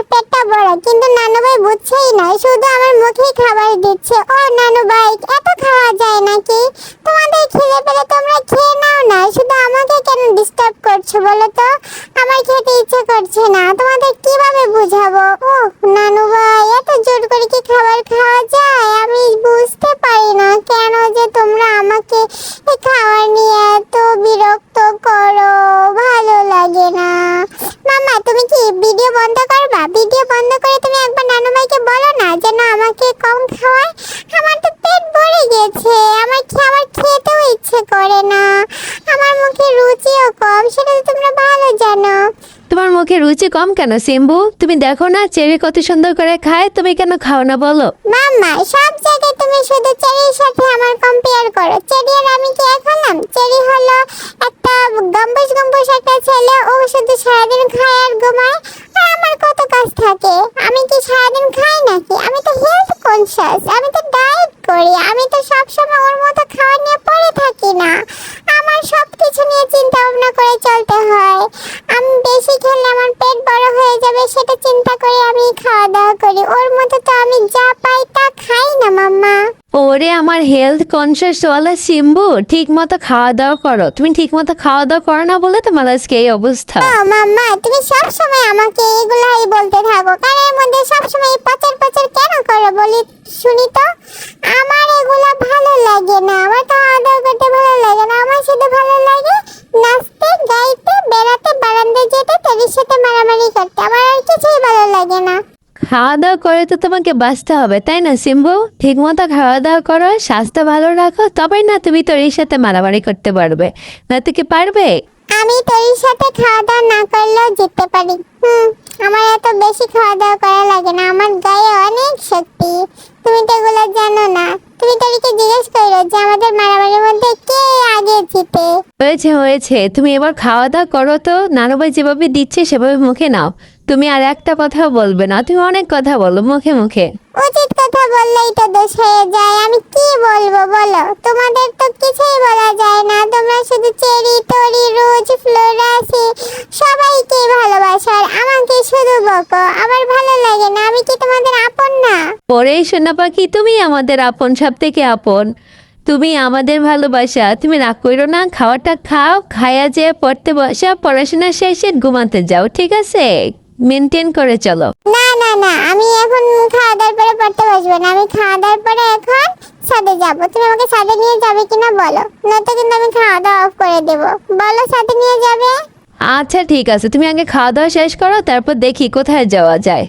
আমার পেটটা বড়, কিন্তু নানু ভাই বুঝছেই না, শুধু আমার মুখেই খাবার দিচ্ছে। ও নানু ভাই, এত খাওয়া যায় নাকি? তোমাদের খিদে পেলে তোমরা খেয়ে নাও না, শুধু আমাকে কেন ডিস্টার্ব করছো বলো তো? আমার খেতে ইচ্ছে করছে না, তোমাদের কিভাবে বুঝাবো? ও নানু ভাই, এত জোর করে কি খাবার খাওয়া যায়? আমি বুঝতে পারি না কেন যে তোমরা আমাকে এই খাবার নিয়ে এত বিরক্ত করো, ভালো লাগে না। মামা, তুমি কি ভিডিও বন্ধ করবা? ভিডিও বন্ধ করে তুমি একবার নানু ভাইকে বলো না যেন আমাকে কম খাওয়ায়। আমার তো পেট ভরে গেছে, আমার খাবার খেতেও ইচ্ছে করে না, আমার মুখে রুচিও কম, সেটা তো তোমরা ভালো জানো। তোমার মুখে রুচি কম কেন সিম্বু? তুমি দেখো না চেরি কত সুন্দর করে খায়, তুমি কেন খাও না বলো? মাম্মা, সব জায়গায় তুমি শুধু চেরির সাথে আমার কম্পেয়ার করো। চেরি আর আমি কি এক হলাম? চেরি হলো একটা গম্বুজ গম্বুজ একটা ছেলে, ও শুধু সারাদিন খায় আর ঘুমায়। আর আমার কত কাজ থাকে, আমি কি সারাদিন খাই নাকি? আমি তো হেলথ কনসিয়াস, আমি তো ডায়েট করি, আমি তো সবসময় ওর মতো খাওয়া নিয়ে পড়ে থাকি না। আমার সব কিছু নিয়ে চিন্তা ভাবনা করে চলতে হয়। আমি বেশি খেলে আমার পেট বড় হয়ে যাবে, সেটা চিন্তা করে আমি খাওয়া দাওয়া করি। ওর মতো তো আমি যা পাই তা খাই না মাম্মা। ওরে আমার হেলথ কনসিয়াস ওয়ালা সিম্বু, ঠিক মতো খাওয়া দাওয়া করো। তুমি ঠিক মতো খাওয়া দাওয়া করো না বলে তোমার আজকে এই অবস্থা। ও মাম্মা, তুমি সব সময় আমাকে এগুলাই বলতে থাকো, কানের মধ্যে সব সময় পাচার পাচার কেন করো বলি শুনি তো? আমার এগুলা ভালো লাগে না, আমার খাওয়া দাওয়া করতে ভালো লাগে না। আমার শুধু ভালো লাগে নাচতে, গাইতে, বেড়াতে, বারান্দায় যেতে, তেরির সাথে মারামারি করতে। আমার আর কিছুই ভালো লাগে না। খাওয়া দাওয়া করে তো তোমাকে বাঁচতে হবে, তাই না সিম্বু? ঠিক মতো খাওয়া দাওয়া করো, স্বাস্থ্য ভালো রাখো, তবে না তুমি তোর সাথে মারামারি করতে পারবে। না তো কি পারবে? আমি তোর সাথে খাওয়া দাওয়া না করলেও জিততে পারি। আমার এত বেশি খাওয়া দাওয়া করা লাগে না, আমার গায়ে অনেক শক্তি। তুমি তো এগুলো জানো না। তুমি তোরিকে জিজ্ঞেস করো যে আমাদের মারামারির মধ্যে কে আগে জিতে। হয়েছে হয়েছে, তুমি এবার খাওয়া দাওয়া করো তো। নানু ভাই যেভাবে দিচ্ছে সেভাবে মুখে নাও। তুমি আর একটা কথাও বলবে না, তুমি অনেক কথা বলো মুখে মুখে। উচিত কথা বললেই তো দোষ হয়ে যায়। আমি কি বলবো বলো? তোমাদের তো কিছুই বলা যায় না, তোমরা শুধু চেরি, তরি, রোজ, ফ্লোরাসি সবাইকে ভালোবাসো আর আমাকে শুধু বকো। আমার ভালো লাগে না। আমি কি তোমাদের আপন না? পরে সোনা পাখি, তুমি আমাদের আপন, সব থেকে আপন। তুমি আমাদের ভালোবাসা। তুমি রাগ করো না, খাওয়াটা খাও, খায়া যে পড়তে বসা, পড়াশোনা শেষে ঘুমাতে যাও, ঠিক আছে? মেনটেন করে চলো। না না না, আমি এখন খাওয়া দাওয়ার পরে পড়তে বসবো না। আমি খাওয়া দাওয়ার পরে এখন ছাদে যাবো। তুমি আমাকে ছাদে নিয়ে যাবে কিনা বলো, নয়তো কিন্তু আমি খাওয়া দাওয়া অফ করে দেবো। বলো ছাদে নিয়ে যাবে? আচ্ছা ঠিক আছে, তুমি আগে খাওয়া দাওয়া শেষ করো, তারপর দেখি কোথায় যাওয়া যায়।